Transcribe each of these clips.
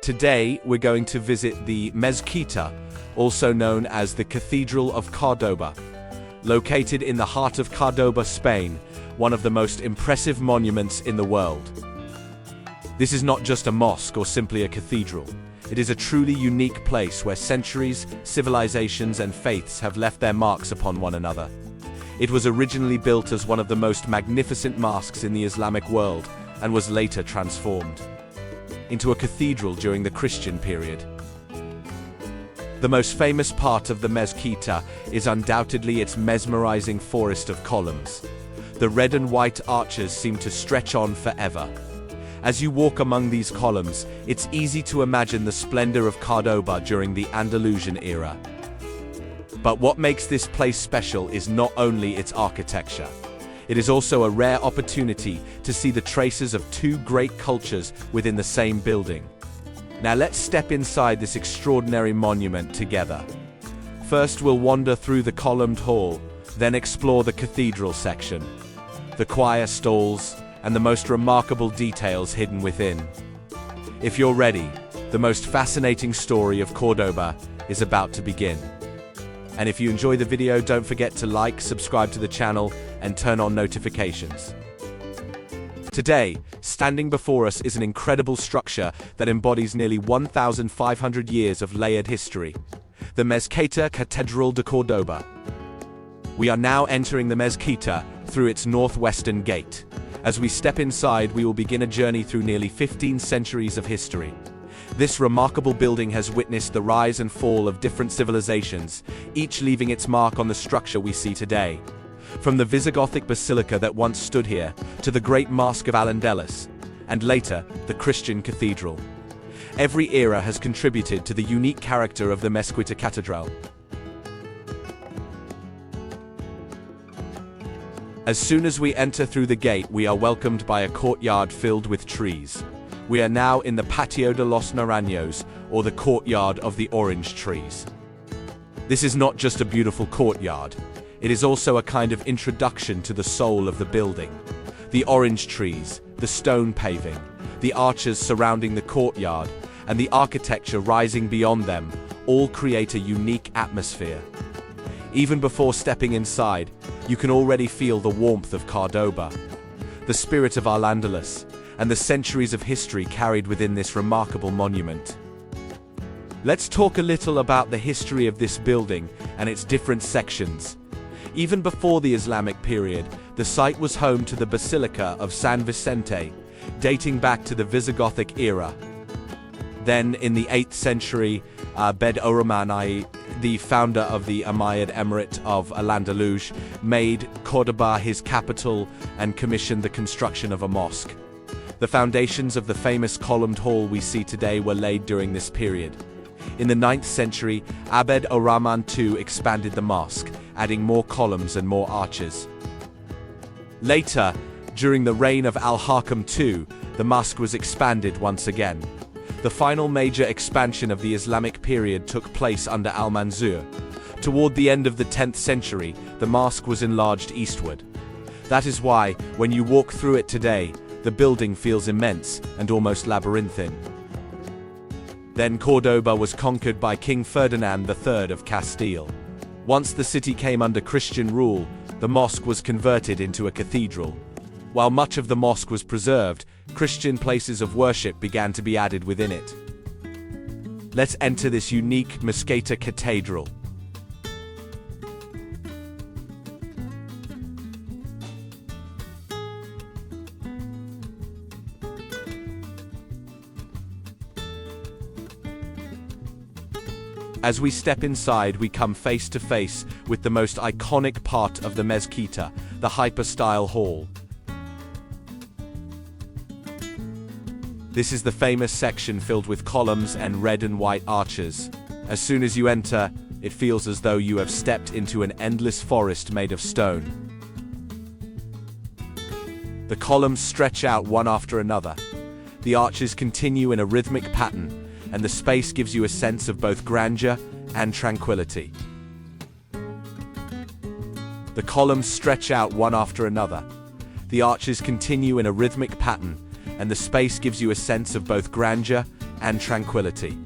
Today, we're going to visit the Mezquita, also known as the Cathedral of Córdoba. Located in the heart of Cordoba, Spain, one of the most impressive monuments in the world. This is not just a mosque or simply a cathedral. It is a truly unique place where centuries, civilizations, and faiths have left their marks upon one another. It was originally built as one of the most magnificent mosques in the Islamic world and was later transformed into a cathedral during the Christian period. The most famous part of the Mezquita is undoubtedly its mesmerizing forest of columns. The red and white arches seem to stretch on forever. As you walk among these columns, it's easy to imagine the splendor of Cordoba during the Andalusian era. But what makes this place special is not only its architecture. It is also a rare opportunity to see the traces of two great cultures within the same building. Now let's step inside this extraordinary monument together. First, we'll wander through the columned hall, then explore the cathedral section, the choir stalls, and the most remarkable details hidden within. If you're ready, the most fascinating story of Cordoba is about to begin. And if you enjoy the video, don't forget to like, subscribe to the channel, and turn on notifications. Today, standing before us is an incredible structure that embodies nearly 1,500 years of layered history, the Mezquita-Catedral de Córdoba. We are now entering the Mezquita through its northwestern gate. As we step inside, we will begin a journey through nearly 15 centuries of history. This remarkable building has witnessed the rise and fall of different civilizations, each leaving its mark on the structure we see today. From the Visigothic basilica that once stood here, to the great Mosque of Al-Andalus, and later, the Christian cathedral. Every era has contributed to the unique character of the Mezquita-Catedral. As soon as we enter through the gate, we are welcomed by a courtyard filled with trees. We are now in the Patio de los Naranjos, or the courtyard of the orange trees. This is not just a beautiful courtyard. It is also a kind of introduction to the soul of the building. The orange trees, the stone paving, the arches surrounding the courtyard, and the architecture rising beyond them all create a unique atmosphere. Even before stepping inside, you can already feel the warmth of Cordoba, the spirit of Al-Andalus, and the centuries of history carried within this remarkable monument. Let's talk a little about the history of this building and its different sections. Even before the Islamic period, the site was home to the Basilica of San Vicente, dating back to the Visigothic era. Then, in the 8th century, Abd al-Rahman, the founder of the Umayyad Emirate of Al-Andalus, made Cordoba his capital and commissioned the construction of a mosque. The foundations of the famous columned hall we see today were laid during this period. In the 9th century, Abd al-Rahman II expanded the mosque, adding more columns and more arches. Later, during the reign of Al-Hakam II, the mosque was expanded once again. The final major expansion of the Islamic period took place under Al-Mansur. Toward the end of the 10th century, the mosque was enlarged eastward. That is why, when you walk through it today, the building feels immense and almost labyrinthine. Then Cordoba was conquered by King Ferdinand III of Castile. Once the city came under Christian rule, the mosque was converted into a cathedral. While much of the mosque was preserved, Christian places of worship began to be added within it. Let's enter this unique Mezquita-Catedral. As we step inside, we come face to face with the most iconic part of the Mezquita, the hypostyle hall. This is the famous section filled with columns and red and white arches. As soon as you enter, it feels as though you have stepped into an endless forest made of stone. The columns stretch out one after another. The arches continue in a rhythmic pattern, and the space gives you a sense of both grandeur and tranquility. The columns stretch out one after another. The arches continue in a rhythmic pattern, and the space gives you a sense of both grandeur and tranquility.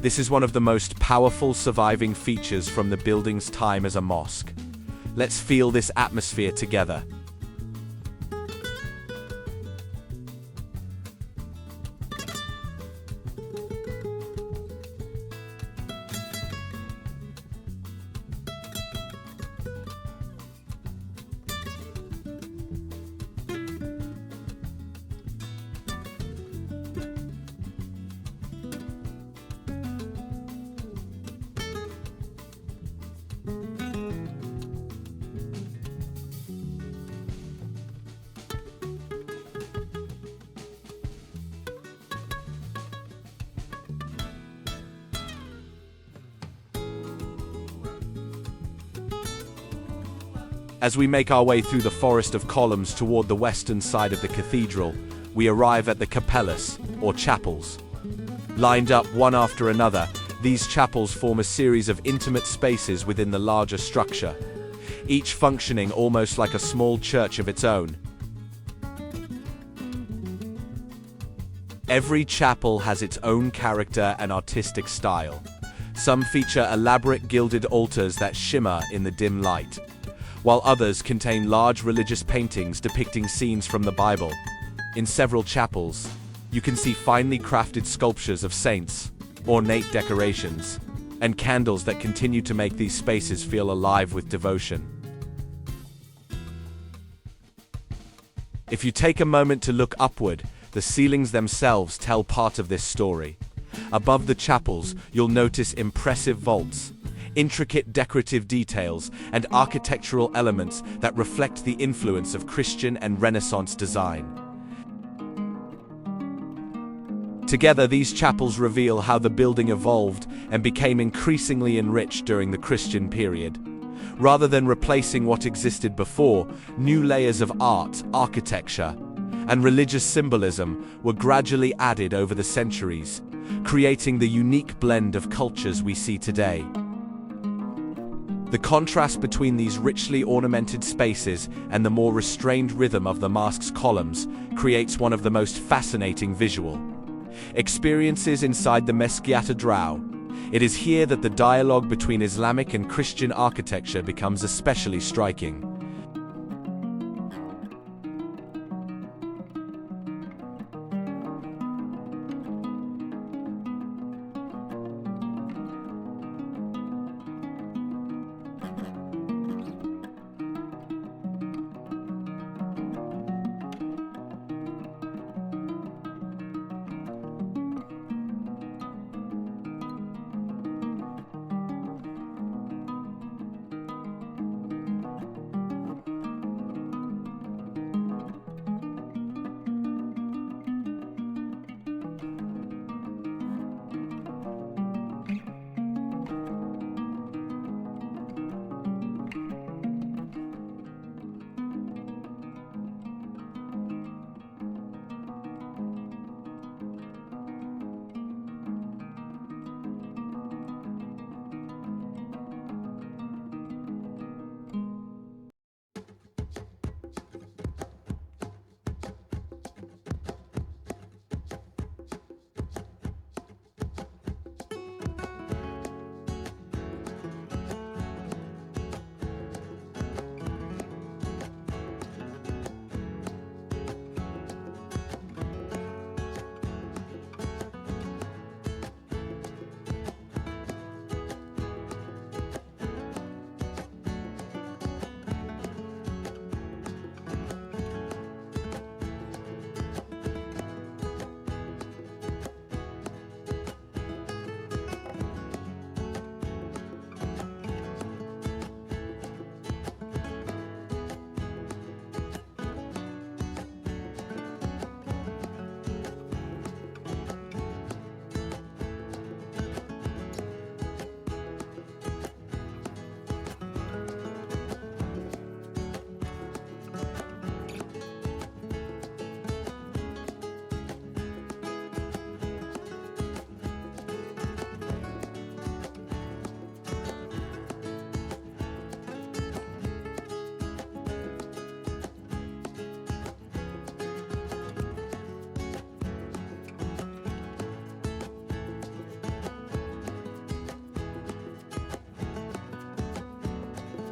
This is one of the most powerful surviving features from the building's time as a mosque. Let's feel this atmosphere together. As we make our way through the forest of columns toward the western side of the cathedral, we arrive at the capellas, or chapels. Lined up one after another, these chapels form a series of intimate spaces within the larger structure, each functioning almost like a small church of its own. Every chapel has its own character and artistic style. Some feature elaborate gilded altars that shimmer in the dim light, while others contain large religious paintings depicting scenes from the Bible. In several chapels, you can see finely crafted sculptures of saints, ornate decorations, and candles that continue to make these spaces feel alive with devotion. If you take a moment to look upward, the ceilings themselves tell part of this story. Above the chapels, you'll notice impressive vaults, intricate decorative details, and architectural elements that reflect the influence of Christian and Renaissance design. Together, these chapels reveal how the building evolved and became increasingly enriched during the Christian period. Rather than replacing what existed before, new layers of art, architecture, and religious symbolism were gradually added over the centuries, creating the unique blend of cultures we see today. The contrast between these richly ornamented spaces and the more restrained rhythm of the mosque's columns creates one of the most fascinating visual experiences inside the Mezquita-Catedral. It is here that the dialogue between Islamic and Christian architecture becomes especially striking.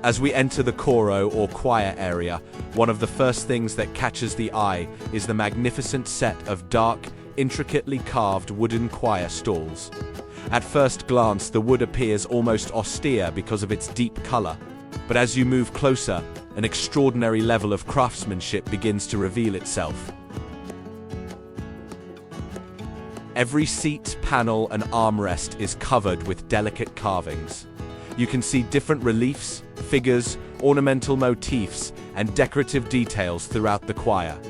As we enter the coro or choir area, one of the first things that catches the eye is the magnificent set of dark, intricately carved wooden choir stalls. At first glance, the wood appears almost austere because of its deep color, but as you move closer, an extraordinary level of craftsmanship begins to reveal itself. Every seat, panel, and armrest is covered with delicate carvings. You can see different reliefs, figures, ornamental motifs, and decorative details throughout the choir.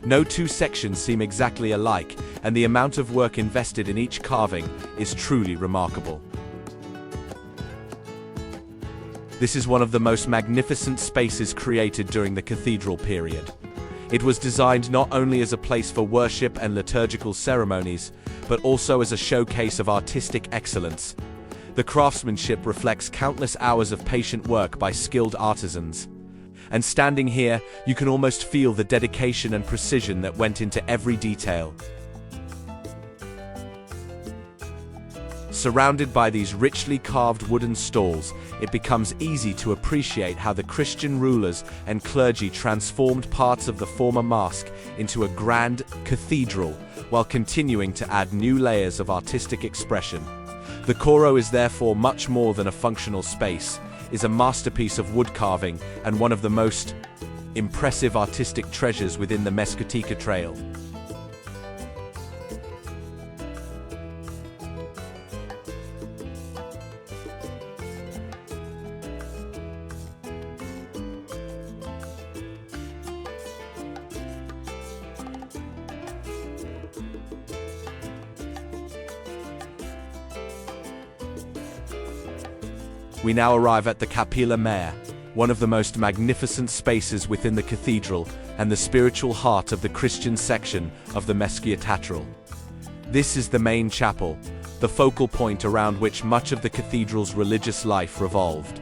No two sections seem exactly alike, and the amount of work invested in each carving is truly remarkable. This is one of the most magnificent spaces created during the cathedral period. It was designed not only as a place for worship and liturgical ceremonies, but also as a showcase of artistic excellence. The craftsmanship reflects countless hours of patient work by skilled artisans. And standing here, you can almost feel the dedication and precision that went into every detail. Surrounded by these richly carved wooden stalls, it becomes easy to appreciate how the Christian rulers and clergy transformed parts of the former mosque into a grand cathedral, while continuing to add new layers of artistic expression. The coro is therefore much more than a functional space, is a masterpiece of wood carving and one of the most impressive artistic treasures within the Mezquita-Catedral. We now arrive at the Capilla Mare, one of the most magnificent spaces within the cathedral and the spiritual heart of the Christian section of the Mezquita-Catedral. This is the main chapel, the focal point around which much of the cathedral's religious life revolved.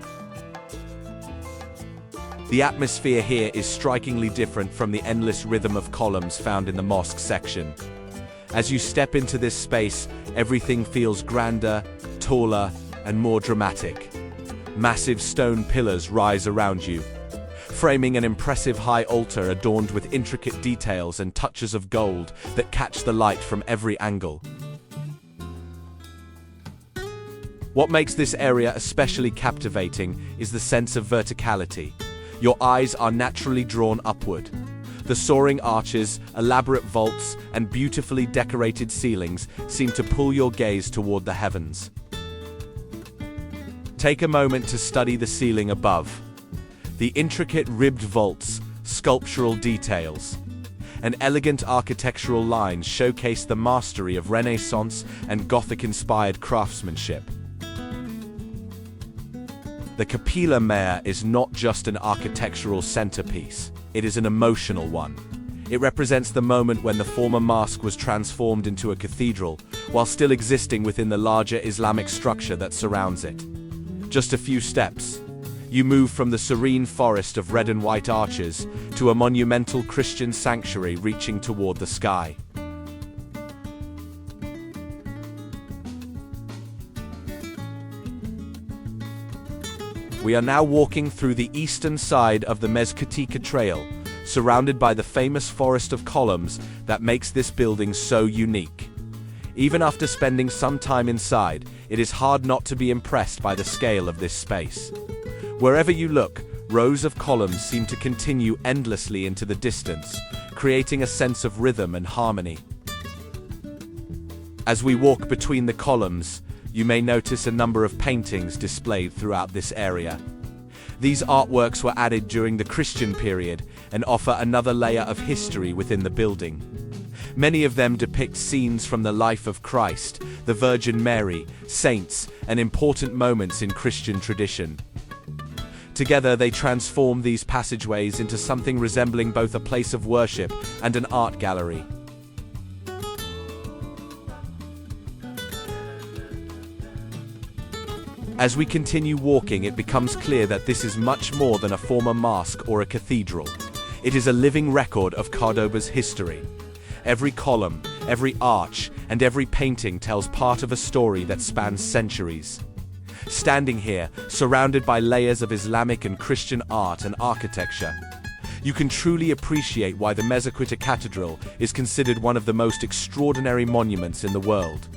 The atmosphere here is strikingly different from the endless rhythm of columns found in the mosque section. As you step into this space, everything feels grander, taller, and more dramatic. Massive stone pillars rise around you, framing an impressive high altar adorned with intricate details and touches of gold that catch the light from every angle. What makes this area especially captivating is the sense of verticality. Your eyes are naturally drawn upward. The soaring arches, elaborate vaults, and beautifully decorated ceilings seem to pull your gaze toward the heavens. Take a moment to study the ceiling above. The intricate ribbed vaults, sculptural details, and elegant architectural lines showcase the mastery of Renaissance and Gothic-inspired craftsmanship. The Capilla Mare is not just an architectural centerpiece, it is an emotional one. It represents the moment when the former mosque was transformed into a cathedral, while still existing within the larger Islamic structure that surrounds it. Just a few steps, you move from the serene forest of red and white arches to a monumental Christian sanctuary reaching toward the sky. We are now walking through the eastern side of the Mezquita-Catedral, surrounded by the famous forest of columns that makes this building so unique. Even after spending some time inside, it is hard not to be impressed by the scale of this space. Wherever you look, rows of columns seem to continue endlessly into the distance, creating a sense of rhythm and harmony. As we walk between the columns, you may notice a number of paintings displayed throughout this area. These artworks were added during the Christian period and offer another layer of history within the building. Many of them depict scenes from the life of Christ, the Virgin Mary, saints, and important moments in Christian tradition. Together, they transform these passageways into something resembling both a place of worship and an art gallery. As we continue walking, it becomes clear that this is much more than a former mosque or a cathedral. It is a living record of Cordoba's history. Every column, every arch, and every painting tells part of a story that spans centuries. Standing here, surrounded by layers of Islamic and Christian art and architecture, you can truly appreciate why the Mezquita-Catedral is considered one of the most extraordinary monuments in the world.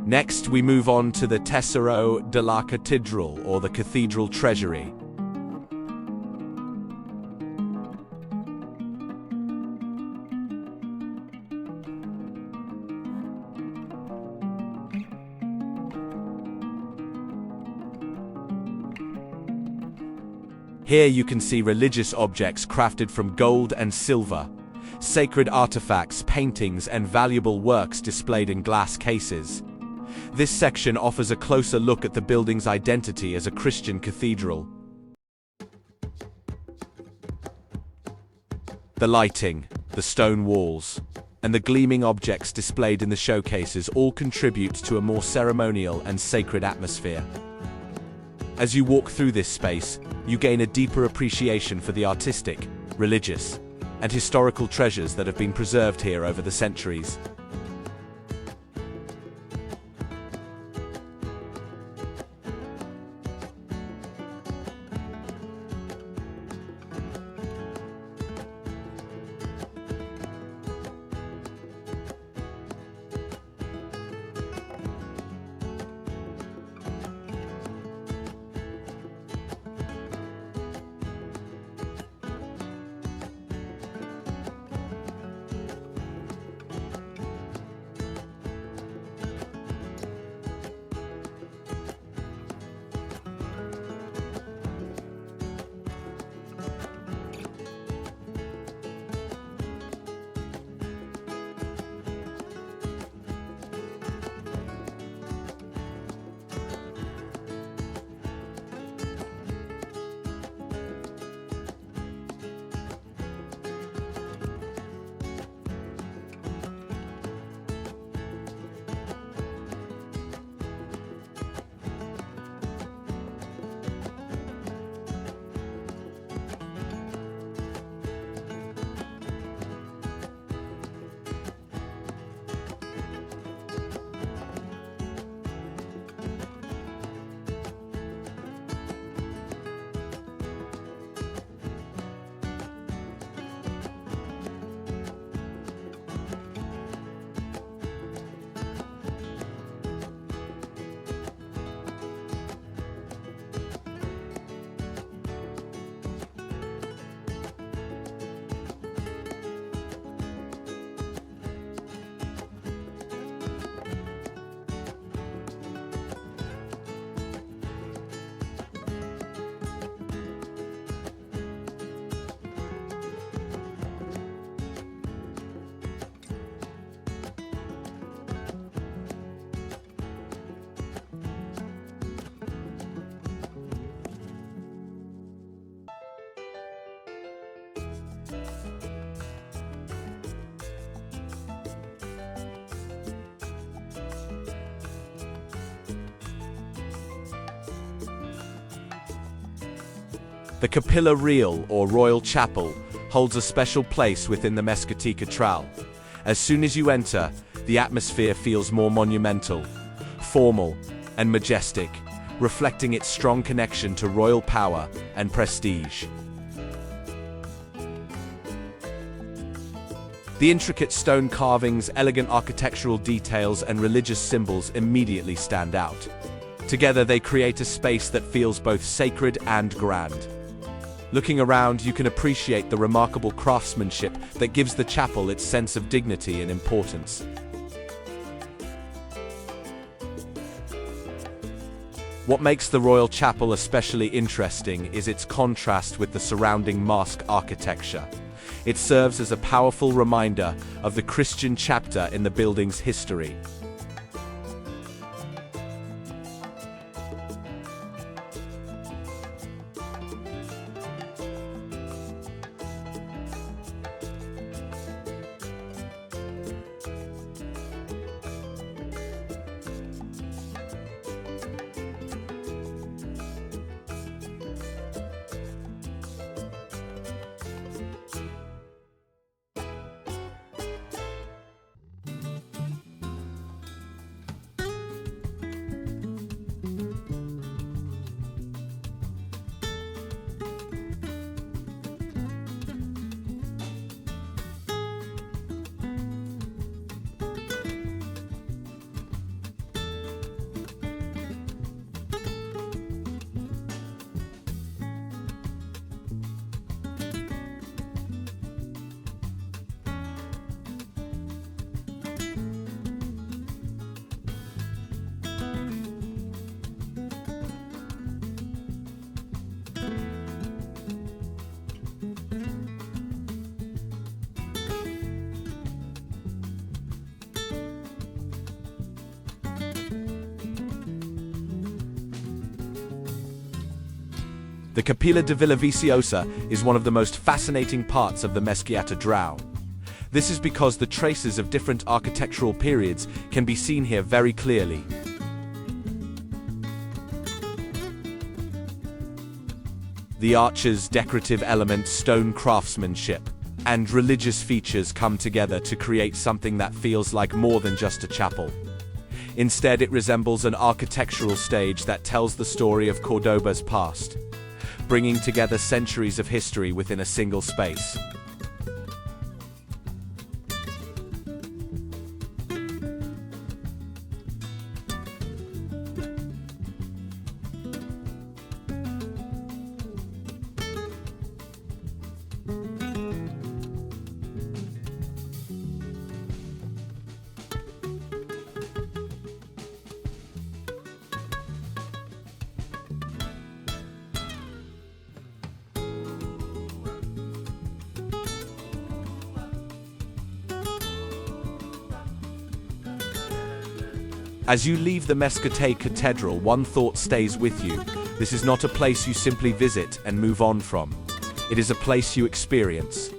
Next, we move on to the Tesoro de la Cathedral, or the Cathedral Treasury. Here you can see religious objects crafted from gold and silver, sacred artifacts, paintings, and valuable works displayed in glass cases. This section offers a closer look at the building's identity as a Christian cathedral. The lighting, the stone walls, and the gleaming objects displayed in the showcases all contribute to a more ceremonial and sacred atmosphere. As you walk through this space, you gain a deeper appreciation for the artistic, religious, and historical treasures that have been preserved here over the centuries. The Capilla Real, or Royal Chapel, holds a special place within the Mezquita-Catedral. As soon as you enter, the atmosphere feels more monumental, formal, and majestic, reflecting its strong connection to royal power and prestige. The intricate stone carvings, elegant architectural details, and religious symbols immediately stand out. Together they create a space that feels both sacred and grand. Looking around, you can appreciate the remarkable craftsmanship that gives the chapel its sense of dignity and importance. What makes the Royal Chapel especially interesting is its contrast with the surrounding mosque architecture. It serves as a powerful reminder of the Christian chapter in the building's history. The Capilla de Villaviciosa is one of the most fascinating parts of the Mezquita-Catedral. This is because the traces of different architectural periods can be seen here very clearly. The arches, decorative elements, stone craftsmanship, and religious features come together to create something that feels like more than just a chapel. Instead, it resembles an architectural stage that tells the story of Cordoba's past, bringing together centuries of history within a single space. As you leave the Mezquita-Catedral, one thought stays with you. This is not a place you simply visit and move on from. It is a place you experience.